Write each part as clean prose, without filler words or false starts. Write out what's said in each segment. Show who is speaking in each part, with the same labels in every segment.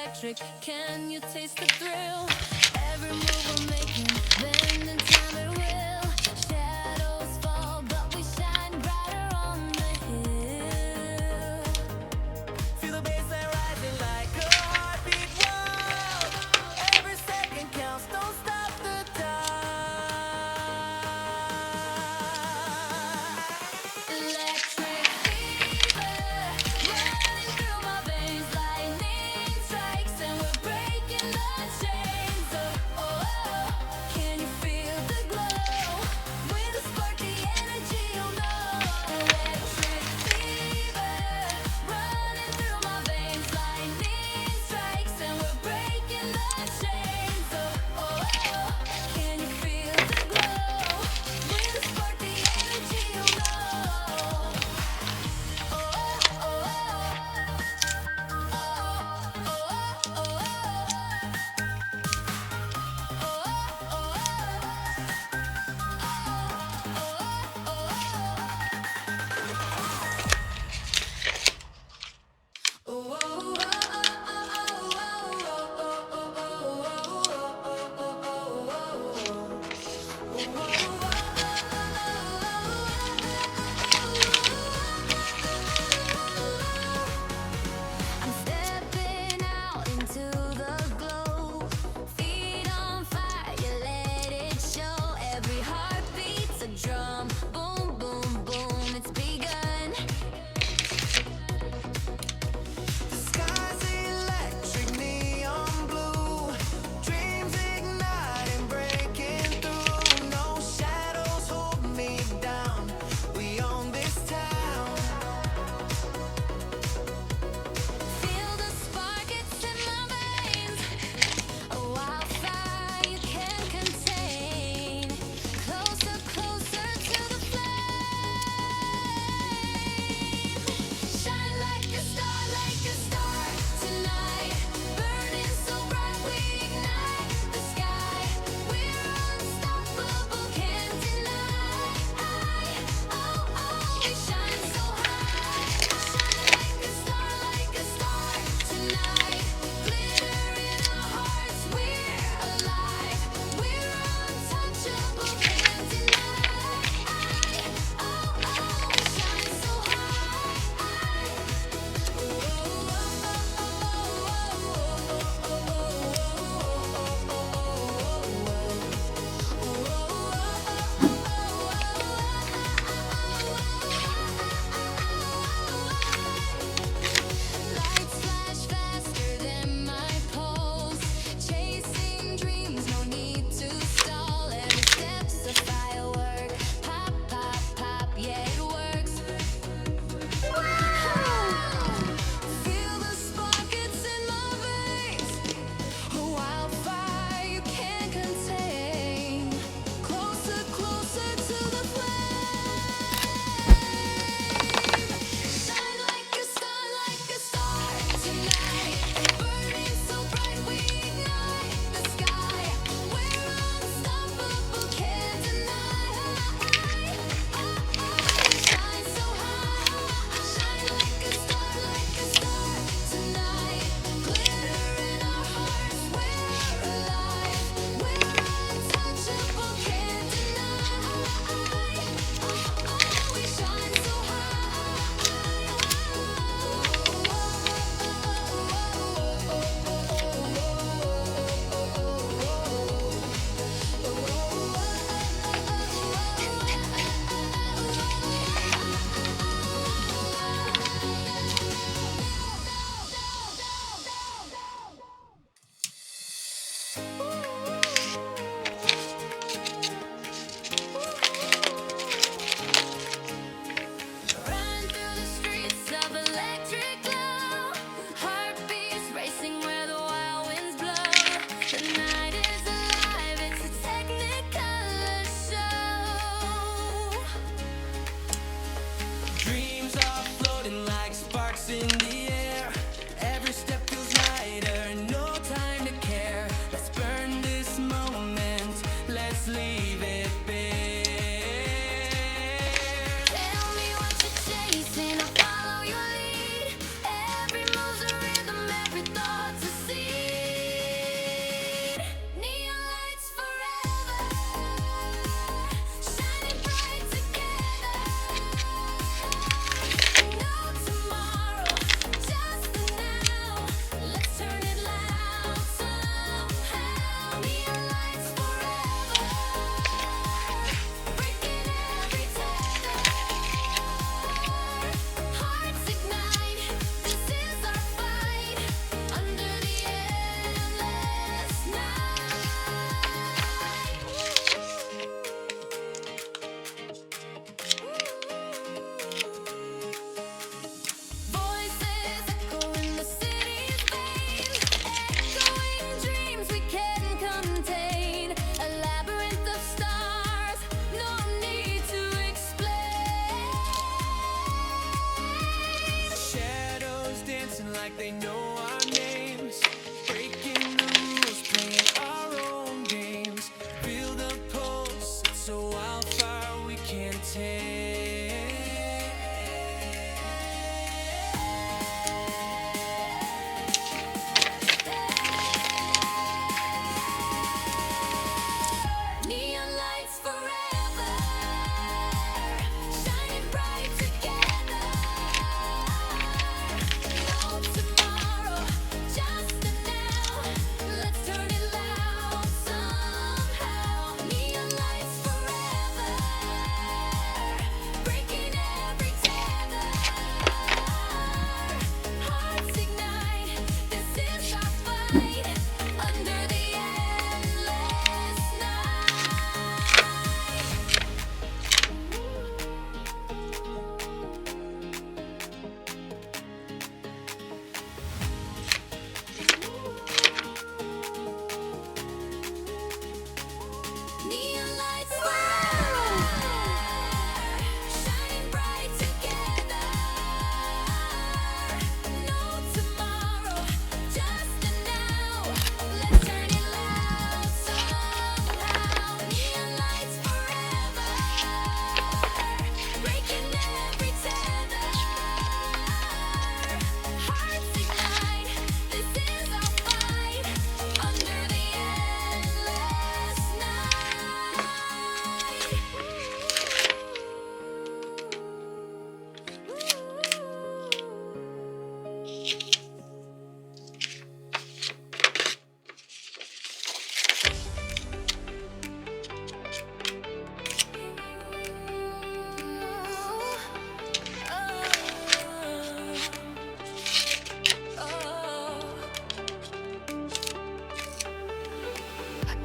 Speaker 1: electric. Can you taste the thrill? Every move we're making, then in time it will. Shadows fall, but we shine brighter on the hill.
Speaker 2: Feel the baseline rising like a heartbeat. Wow, every second counts. Don't stop the time.
Speaker 1: Electric fever running through my veins, lightning strikes and we're breaking the chains. Oh, oh, oh. Can you feel the glow?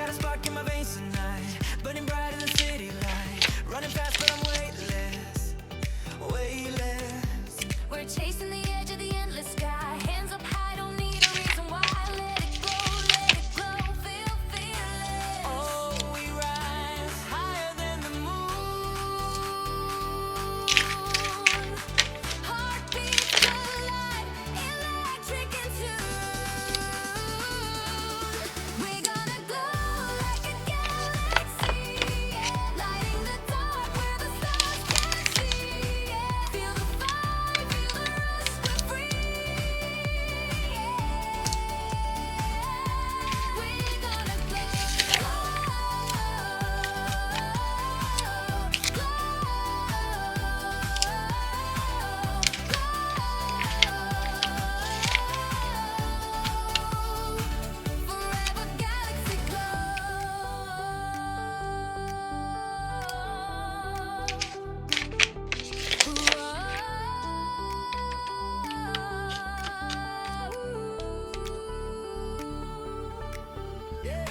Speaker 2: Got a spark in my veins tonight, burning bright in the city light. Running fast, but I'm weightless, weightless.
Speaker 1: We're chasing the edge of the endless sky. Hands up high, don't need a reason why. Let it glow, feel fearless.
Speaker 2: Oh, we rise higher than the moon.
Speaker 1: Heartbeats collide, electric in tune. We're gonna glow like a galaxy, lighting the dark where the stars can't see. Feel the fire, feel the rush, we're free. We're gonna forever galaxy
Speaker 2: Yeah,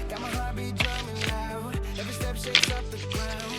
Speaker 2: got my heartbeat drumming loud. Every step shakes up the ground.